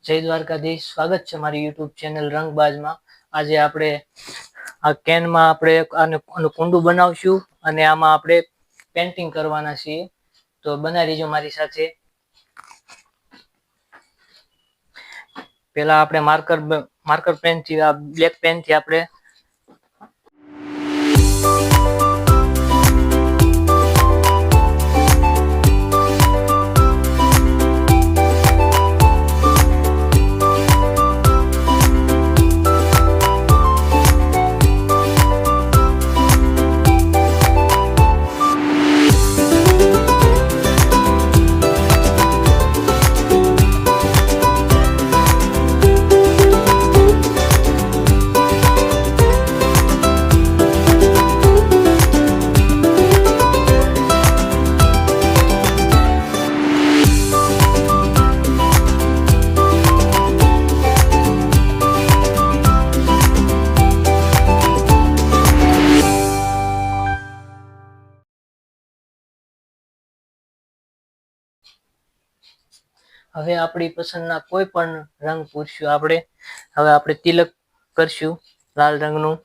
જય દ્વારકાધીશ, સ્વાગત છે મારી યુટ્યુબ ચેનલ રંગબાજમાં। આજે આપણે આ કેનમાં આપણે આનું કુંડું બનાવશું અને આમાં આપણે પેન્ટિંગ કરવાના છીએ, તો બનાવી દેજો મારી સાથે। પહેલા આપણે માર્કર પેન થી, આ બ્લેક પેન થી આપણે હવે આપણી પસંદના કોઈ પણ રંગ પૂરશું આપણે। હવે આપણે તિલક કરશું લાલ રંગનું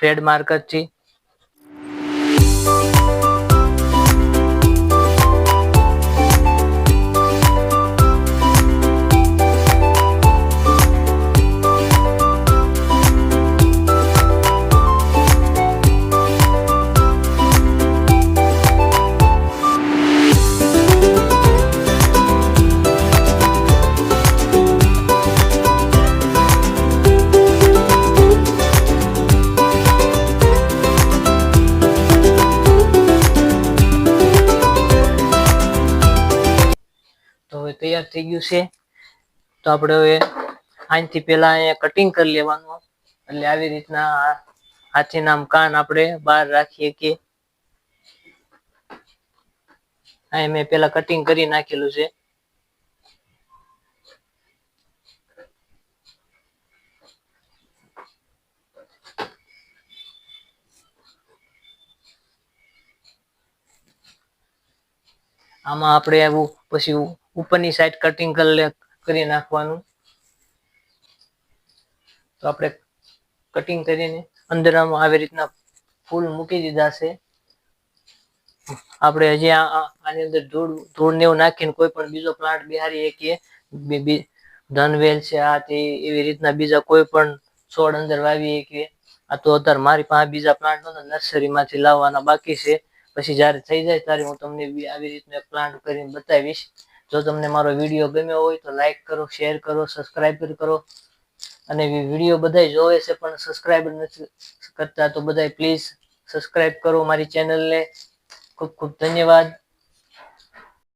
રેડ માર્કરથી। તો હવે તૈયાર થઈ ગયું છે। તો આપણે હવે આનાથી પહેલા અહીંયા કટિંગ કરી લેવાનું, એટલે આવી રીતના હાથીના કાન આપણે બહાર રાખીએ કે અહીં મેં પહેલા કટિંગ કરી નાખેલું છે। આમાં આપણે આવું પછી ઉપરની સાઈડ કટિંગ કરી નાખવાનું। તો આપણે કટિંગ કરીને અંદર આમાં આવી રીતના ફૂલ મૂકી દીધા છે। આપણે હજી આની અંદર ધૂળ ને એવું નાખીને કોઈ પણ બીજો પ્લાન્ટ બિહારી શકીએ, ધનવેલ છે આ તે એવી રીતના બીજા કોઈ પણ છોડ અંદર વાવી શકીએ। આ તો અત્યારે મારી પાસે બીજા પ્લાન્ટ નર્સરીમાંથી લાવવાના બાકી છે, પછી જ્યારે થઈ જાય ત્યારે હું તમને આવી રીતના પ્લાન્ટ કરીને બતાવીશ। જો તમને મારો વિડીયો ગમ્યો હોય તો લાઈક કરો, શેર કરો, સબસ્ક્રાઈબ કરો, અને વિડીયો બધા જોવે છે પણ સબસ્ક્રાઈબ નથી કરતા તો બધા પ્લીઝ સબસ્ક્રાઈબ કરો મારી ચેનલને। ખૂબ ખૂબ ધન્યવાદ।